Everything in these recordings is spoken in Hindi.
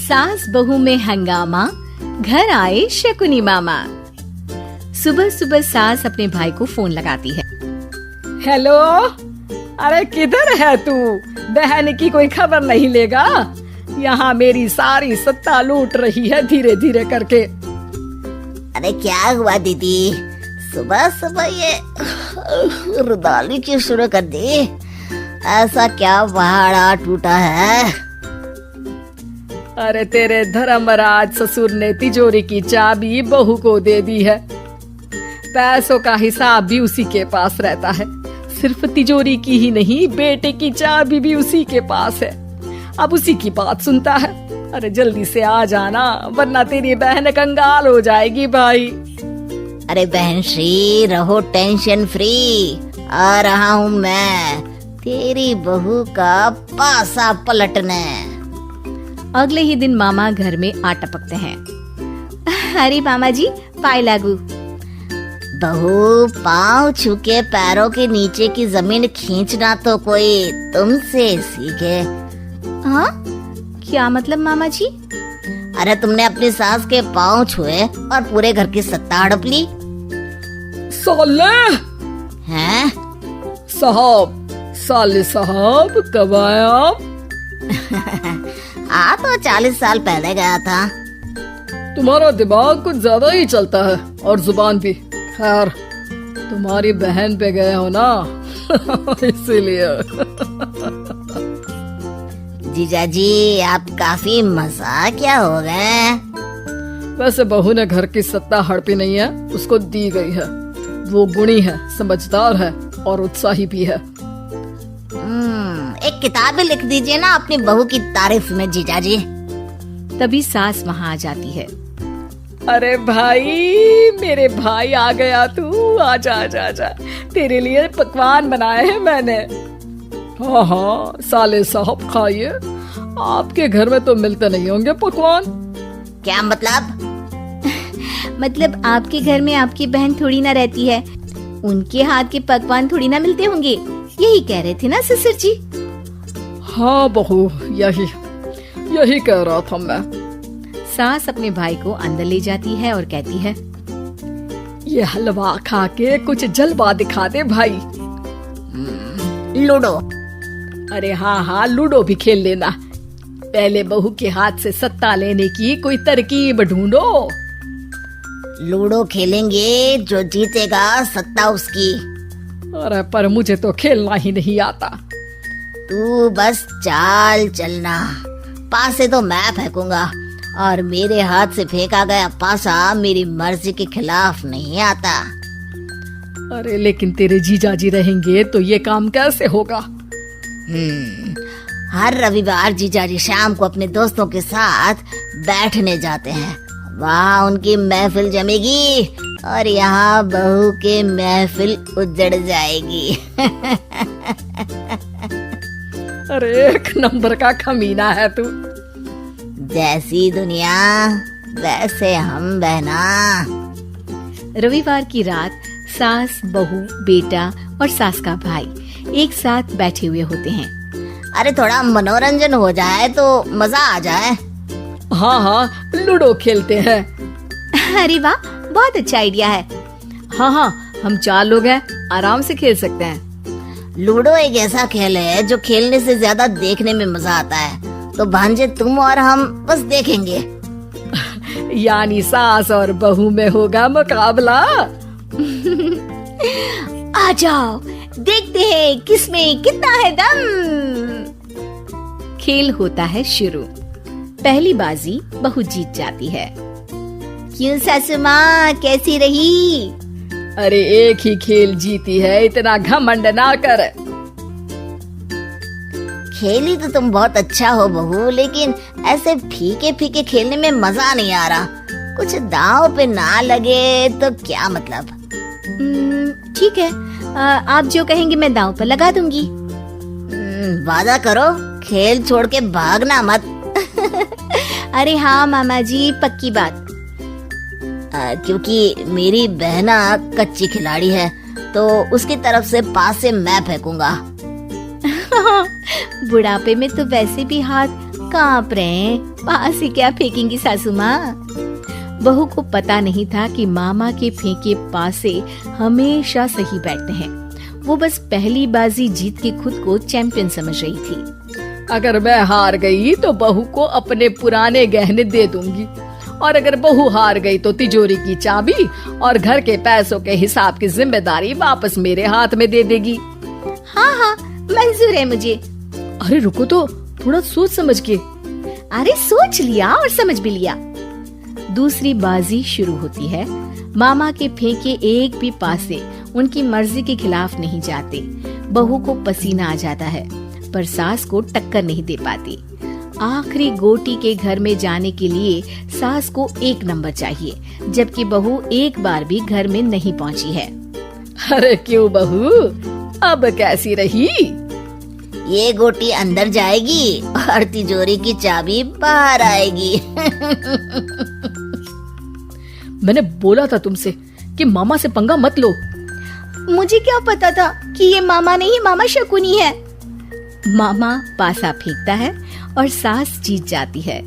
सास बहू में हंगामा, घर आए शकुनी मामा। सुबह सुबह सास अपने भाई को फोन लगाती है। हेलो, अरे किधर है तू? बहन की कोई खबर नहीं लेगा? यहाँ मेरी सारी सत्ता लूट रही है धीरे धीरे करके। अरे क्या हुआ दीदी, सुबह सुबह ये रुदाली क्यों शुरू कर दी? ऐसा क्या पहाड़ा टूटा है? अरे तेरे धर्मराज ससुर ने तिजोरी की चाबी बहू को दे दी है। पैसों का हिसाब भी उसी के पास रहता है। सिर्फ तिजोरी की ही नहीं, बेटे की चाबी भी उसी के पास है। अब उसी की बात सुनता है। अरे जल्दी से आ जाना, वरना तेरी बहन कंगाल हो जाएगी भाई। अरे बहन श्री, रहो टेंशन फ्री। आ रहा हूँ मैं, तेरी बहू का पासा पलटने। अगले ही दिन मामा घर में आ टपकते हैं। अरे मामा जी, पाए लागू। बहू, पाँव छूके पैरों के नीचे की जमीन खींचना तो कोई तुमसे सीखे। हाँ, क्या मतलब मामा जी? अरे तुमने अपनी सास के पाँव छुए और पूरे घर की सत्ता हड़प ली। साले हैं? साले साहब कब आए आप? आ तो 40 साल पहले गया था। तुम्हारा दिमाग कुछ ज्यादा ही चलता है और जुबान भी। खैर, तुम्हारी बहन पे गए हो ना इसीलिए। जीजा जी, आप काफी मजाकिया हो गए। वैसे बहू ने घर की सत्ता हड़पी नहीं है, उसको दी गई है। वो गुणी है, समझदार है और उत्साही भी है। एक किताब लिख दीजिए ना अपनी बहू की तारीफ में जीजा जी। तभी सास वहाँ आ जाती है। अरे भाई, मेरे भाई आ गया तू। आजा आजा आजा, तेरे लिए पकवान बनाए हैं मैंने। हाँ हाँ साले साहब, खाइए। आपके घर में तो मिलते नहीं होंगे पकवान। क्या मतलब? मतलब आपके घर में आपकी बहन थोड़ी ना रहती है, उनके हाथ के पकवान थोड़ी ना मिलते होंगे, यही कह रहे थे ना ससुर जी? हाँ बहू, यही कह रहा था मैं। सास अपने भाई को अंदर ले जाती है और कहती है, ये हलवा खा के कुछ जलवा दिखा दे भाई। लूडो? अरे हाँ हाँ, लूडो भी खेल लेना। पहले बहू के हाथ से सत्ता लेने की कोई तरकीब ढूंढो। लूडो खेलेंगे, जो जीतेगा सत्ता उसकी। अरे पर मुझे तो खेलना ही नहीं आता। तू बस चाल चलना, पासे तो मैं फेंकूंगा और मेरे हाथ से फेंका गया पासा मेरी मर्जी के खिलाफ नहीं आता। अरे लेकिन तेरे जीजाजी रहेंगे तो ये काम कैसे होगा? हर रविवार जीजाजी शाम को अपने दोस्तों के साथ बैठने जाते हैं। वहाँ उनकी महफिल जमेगी और यहाँ बहू के महफिल उजड़ जाएगी। अरे एक नंबर का कमीना है तू। जैसी दुनिया वैसे हम बहना। रविवार की रात सास, बहू, बेटा और सास का भाई एक साथ बैठे हुए होते हैं। अरे थोड़ा मनोरंजन हो जाए तो मजा आ जाए। हाँ हाँ, लूडो खेलते हैं। अरे वाह, बहुत अच्छा आइडिया है। हाँ हाँ, हम 4 लोग हैं, आराम से खेल सकते हैं। लूडो एक ऐसा खेल है जो खेलने से ज्यादा देखने में मजा आता है। तो भांजे तुम और हम बस देखेंगे। यानी सास और बहू में होगा मुकाबला। आ जाओ, देखते हैं किसमें कितना है दम। खेल होता है शुरू। पहली बाजी बहू जीत जाती है। क्यों सासू माँ, कैसी रही? अरे एक ही खेल जीती है, इतना घमंड ना कर। खेली तो तुम बहुत अच्छा हो बहू, लेकिन ऐसे फीके फीके खेलने में मजा नहीं आ रहा। कुछ दांव पे ना लगे तो क्या मतलब? ठीक है, आप जो कहेंगे मैं दांव पर लगा दूंगी। वादा करो, खेल छोड़ के भागना मत। अरे हाँ मामा जी, पक्की बात। क्योंकि मेरी बहना कच्ची खिलाड़ी है, तो उसकी तरफ से पास से मैं फेंकूंगा। बुढ़ापे में तो वैसे भी हाथ कांप रहे हैं, वहां से क्या फेंकेंगी सासू माँ। बहू को पता नहीं था कि मामा के फेंके पासे हमेशा सही बैठते हैं। वो बस पहली बाजी जीत के खुद को चैंपियन समझ रही थी। अगर मैं हार गई तो बहू को अपने पुराने गहने दे दूंगी, और अगर बहू हार गई तो तिजोरी की चाबी और घर के पैसों के हिसाब की जिम्मेदारी वापस मेरे हाथ में दे देगी। हाँ हाँ, मंजूर है मुझे। अरे रुको तो, थोड़ा सोच समझ के। अरे सोच लिया और समझ भी लिया। दूसरी बाजी शुरू होती है। मामा के फेंके एक भी पासे उनकी मर्जी के खिलाफ नहीं जाते। बहू को पसीना आ जाता है, पर सास को टक्कर नहीं दे पाती। आखिरी गोटी के घर में जाने के लिए सास को 1 नंबर चाहिए, जबकि बहू एक बार भी घर में नहीं पहुंची है। अरे क्यों बहू, अब कैसी रही? ये गोटी अंदर जाएगी और तिजोरी की चाबी बाहर आएगी। मैंने बोला था तुमसे कि मामा से पंगा मत लो। मुझे क्या पता था कि ये मामा नहीं, मामा शकुनी है। मामा पासा फेंकता है और सास जीत जाती है,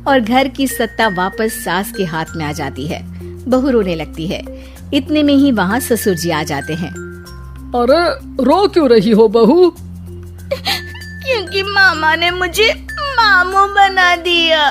और घर की सत्ता वापस सास के हाथ में आ जाती है। बहू रोने लगती है। इतने में ही वहाँ ससुर जी आ जाते हैं। अरे रो क्यों रही हो बहू? क्योंकि मामा ने मुझे मामू बना दिया।